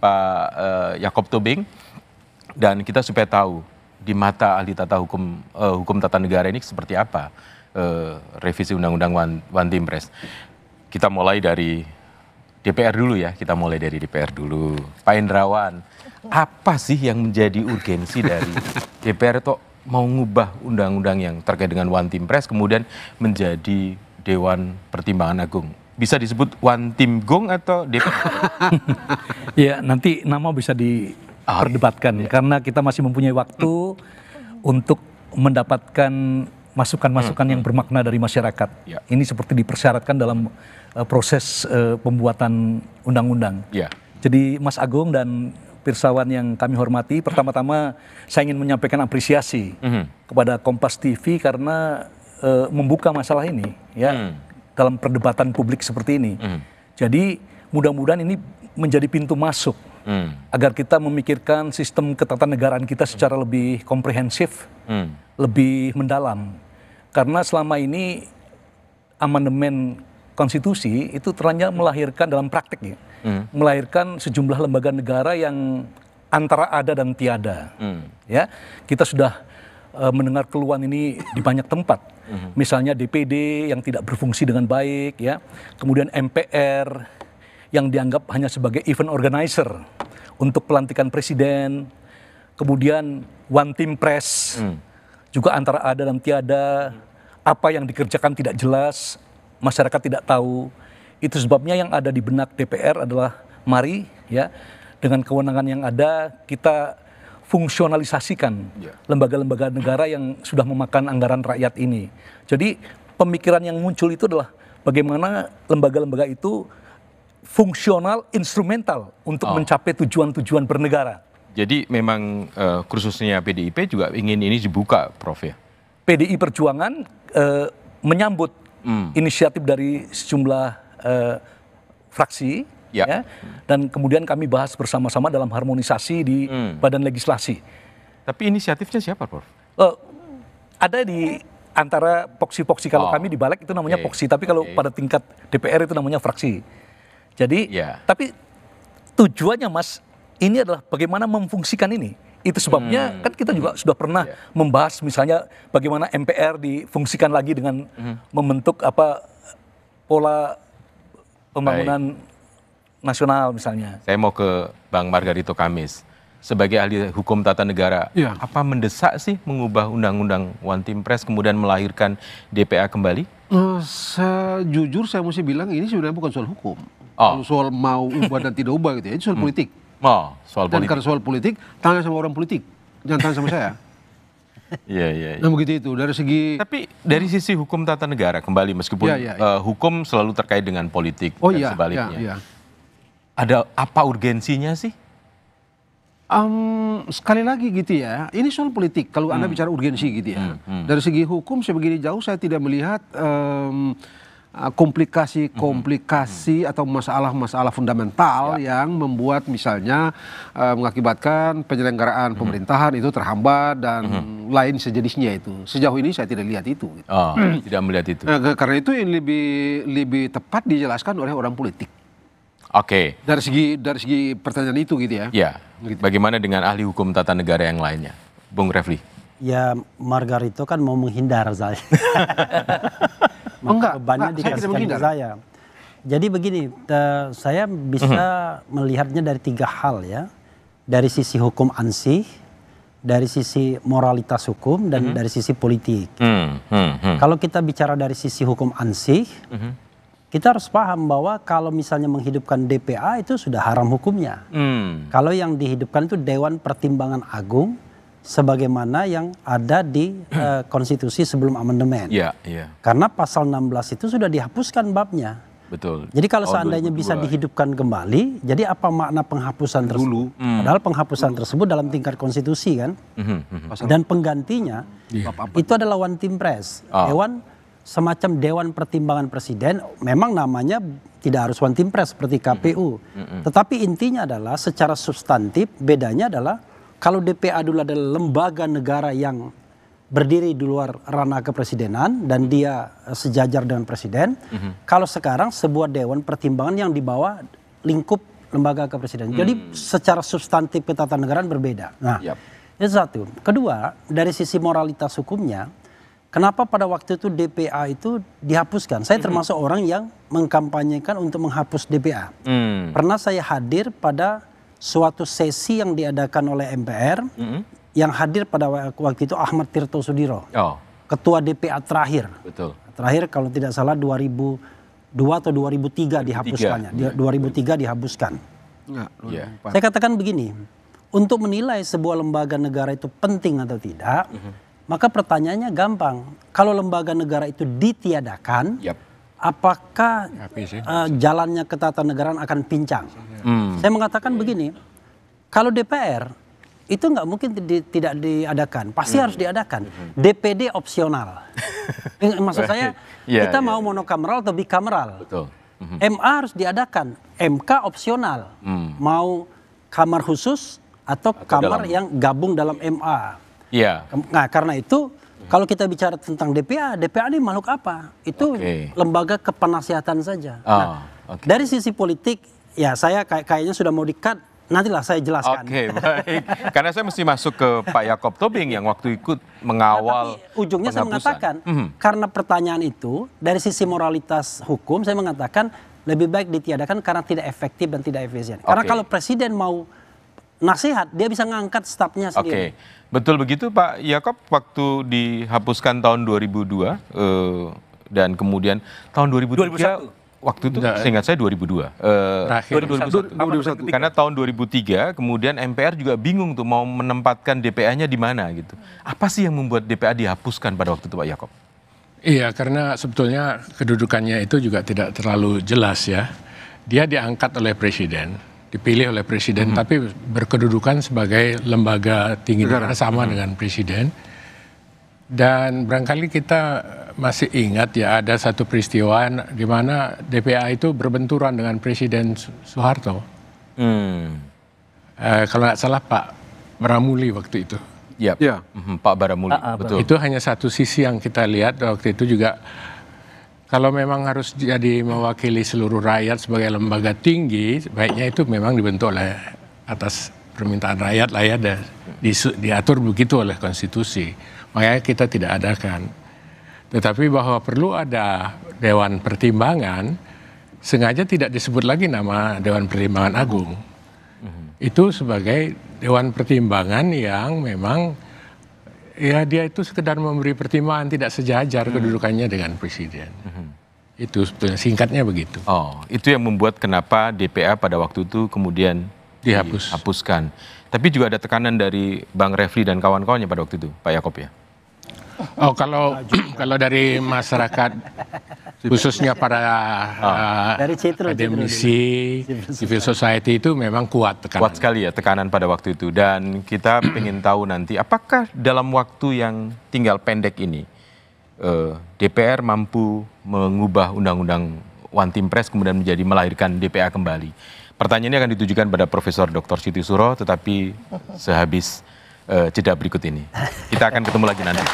Pak Yakob Tobing, dan kita supaya tahu di mata ahli tata hukum tata negara ini seperti apa revisi Undang-Undang One Team Press. Kita mulai dari DPR dulu ya, Pak Hendrawan, apa sih yang menjadi urgensi dari DPR itu mau ngubah undang-undang yang terkait dengan One Team Press kemudian menjadi Dewan Pertimbangan Agung? Bisa disebut One Team Gong atau DPR? Ya, nanti nama bisa diperdebatkan karena kita masih mempunyai waktu untuk mendapatkan masukan-masukan yang bermakna dari masyarakat. Ya. Ini seperti dipersyaratkan dalam proses pembuatan undang-undang. Ya. Jadi Mas Agung dan pirsawan yang kami hormati, pertama-tama saya ingin menyampaikan apresiasi kepada Kompas TV karena membuka masalah ini ya dalam perdebatan publik seperti ini. Jadi mudah-mudahan ini menjadi pintu masuk agar kita memikirkan sistem ketatanegaraan kita secara lebih komprehensif, lebih mendalam. Karena selama ini amandemen konstitusi itu ternyata melahirkan dalam praktik ya, melahirkan sejumlah lembaga negara yang antara ada dan tiada. Ya, kita sudah mendengar keluhan ini di banyak tempat. Misalnya DPD yang tidak berfungsi dengan baik, ya. Kemudian MPR yang dianggap hanya sebagai event organizer untuk pelantikan presiden. Kemudian One Team Press juga antara ada dan tiada. Apa yang dikerjakan tidak jelas, masyarakat tidak tahu. Itu sebabnya yang ada di benak DPR adalah mari ya dengan kewenangan yang ada kita fungsionalisasikan lembaga-lembaga negara yang sudah memakan anggaran rakyat ini. Jadi pemikiran yang muncul itu adalah bagaimana lembaga-lembaga itu fungsional, instrumental untuk mencapai tujuan-tujuan bernegara. Jadi memang khususnya PDIP juga ingin ini dibuka, Prof ya? PDI Perjuangan menyambut inisiatif dari sejumlah fraksi. Ya. Dan kemudian kami bahas bersama-sama dalam harmonisasi di Badan Legislasi. Tapi inisiatifnya siapa, Prof? Ada di antara poksi-poksi, kalau kami di Balik itu namanya poksi, tapi kalau pada tingkat DPR itu namanya fraksi. Jadi, tapi tujuannya Mas, ini adalah bagaimana memfungsikan ini. Itu sebabnya kan kita juga sudah pernah membahas misalnya bagaimana MPR difungsikan lagi dengan membentuk pola pembangunan nasional misalnya. Saya mau ke Bang Margarito Kamis. Sebagai ahli hukum tata negara, apa mendesak sih mengubah undang-undang One Team Press kemudian melahirkan DPA kembali? Jujur saya mesti bilang ini sebenarnya bukan soal hukum. Kalau soal mau ubah dan tidak ubah gitu ya, itu soal politik. Soal dan politik. karena soal politik, tanya sama orang politik, jangan tanya sama saya. Iya. Nah begitu itu dari segi. Tapi dari sisi hukum tata negara kembali meskipun hukum selalu terkait dengan politik dan sebaliknya. Ada apa urgensinya sih? Sekali lagi gitu ya, ini soal politik. Kalau Anda bicara urgensi gitu ya, dari segi hukum sebegini jauh saya tidak melihat komplikasi atau masalah-masalah fundamental yang membuat misalnya mengakibatkan penyelenggaraan pemerintahan itu terhambat dan lain sejenisnya itu. Sejauh ini saya tidak lihat itu. Gitu. Tidak melihat itu. Karena itu yang lebih tepat dijelaskan oleh orang politik. Oke. Dari segi pertanyaan itu gitu ya. Ya. Gitu. Bagaimana dengan ahli hukum tata negara yang lainnya, Bung Refli? Ya Margarito kan mau menghindar saya. Maka bebannya dikasihkan ke saya. Jadi begini, saya bisa melihatnya dari 3 hal ya. Dari sisi hukum ansih, dari sisi moralitas hukum, dan dari sisi politik. Kalau kita bicara dari sisi hukum ansih, kita harus paham bahwa kalau misalnya menghidupkan DPA itu sudah haram hukumnya. Kalau yang dihidupkan itu Dewan Pertimbangan Agung, sebagaimana yang ada di konstitusi sebelum amandemen. Karena pasal 16 itu sudah dihapuskan babnya. Betul. Jadi kalau seandainya bisa dihidupkan kembali, jadi apa makna penghapusan tersebut? Padahal penghapusan tersebut dalam tingkat konstitusi kan. Dan penggantinya itu adalah One Team Press. Semacam Dewan Pertimbangan Presiden, memang namanya tidak harus One Team Press seperti KPU. Tetapi intinya adalah secara substantif bedanya adalah kalau DPA dulu adalah lembaga negara yang berdiri di luar ranah kepresidenan dan dia sejajar dengan presiden. Kalau sekarang sebuah Dewan Pertimbangan yang di bawah lingkup lembaga kepresidenan. Jadi secara substantif ketatanegaraan berbeda. Nah, itu satu. Kedua, dari sisi moralitas hukumnya, kenapa pada waktu itu DPA itu dihapuskan? Saya termasuk orang yang mengkampanyekan untuk menghapus DPA. Pernah saya hadir pada suatu sesi yang diadakan oleh MPR, yang hadir pada waktu itu Ahmad Tirto Sudiro, ketua DPA terakhir. Betul. Terakhir kalau tidak salah 2002 atau 2003 dihapuskannya. 2003 dihapuskan. Saya katakan begini, untuk menilai sebuah lembaga negara itu penting atau tidak, maka pertanyaannya gampang. Kalau lembaga negara itu ditiadakan, apakah jalannya ketatanegaraan akan pincang? Saya mengatakan begini, kalau DPR itu nggak mungkin tidak diadakan, pasti harus diadakan. DPD opsional. Maksud saya kita mau monokameral atau bikameral. MA harus diadakan, MK opsional. Mau kamar khusus atau kamar yang gabung dalam MA. Nah, karena itu kalau kita bicara tentang DPA ini makhluk apa? Itu lembaga kepenasihatan saja. Dari sisi politik, ya saya kayaknya sudah mau di-cut. Nantilah saya jelaskan. Baik. Karena saya mesti masuk ke Pak Yaakob Tobing yang waktu ikut mengawal tapi ujungnya saya mengatakan, karena pertanyaan itu, dari sisi moralitas hukum, saya mengatakan lebih baik ditiadakan karena tidak efektif dan tidak efisien. Karena kalau presiden mau nasihat, dia bisa ngangkat stafnya sendiri. Betul begitu Pak Yaakob, waktu dihapuskan tahun 2002, dan kemudian tahun 2003, waktu itu seingat saya 2002. 2001. Karena tahun 2003 kemudian MPR juga bingung tuh mau menempatkan DPA-nya di mana gitu. Apa sih yang membuat DPA dihapuskan pada waktu itu Pak Yaakob? Iya, karena sebetulnya kedudukannya itu juga tidak terlalu jelas ya. Dia diangkat oleh presiden, dipilih oleh presiden, tapi berkedudukan sebagai lembaga tinggi negara sama dengan presiden. Dan barangkali kita masih ingat ya ada satu peristiwa di mana DPA itu berbenturan dengan Presiden Soeharto. Kalau nggak salah Pak Baramuli waktu itu. Pak Baramuli, betul. Itu hanya satu sisi yang kita lihat waktu itu juga. Kalau memang harus jadi mewakili seluruh rakyat sebagai lembaga tinggi, baiknya itu memang dibentuk oleh atas permintaan rakyat lah ya, diatur begitu oleh konstitusi. Makanya kita tidak adakan. Tetapi bahwa perlu ada Dewan Pertimbangan, sengaja tidak disebut lagi nama Dewan Pertimbangan Agung. Itu sebagai Dewan Pertimbangan yang memang ya dia itu sekedar memberi pertimbangan, tidak sejajar kedudukannya dengan presiden. Itu sebetulnya singkatnya begitu. Itu yang membuat kenapa DPA pada waktu itu kemudian dihapuskan. Tapi juga ada tekanan dari Bang Refli dan kawan-kawannya pada waktu itu, Pak Yaakob ya? Kalau dari masyarakat, khususnya para akademisi, civil society itu memang kuat tekanan. Kuat sekali ya tekanan pada waktu itu. Dan kita ingin tahu nanti, apakah dalam waktu yang tinggal pendek ini, DPR mampu mengubah undang-undang One Team Press kemudian menjadi melahirkan DPA kembali? Pertanyaannya akan ditujukan pada Profesor Dr. Siti Suro, tetapi sehabis jeda berikut ini. Kita akan ketemu lagi nanti.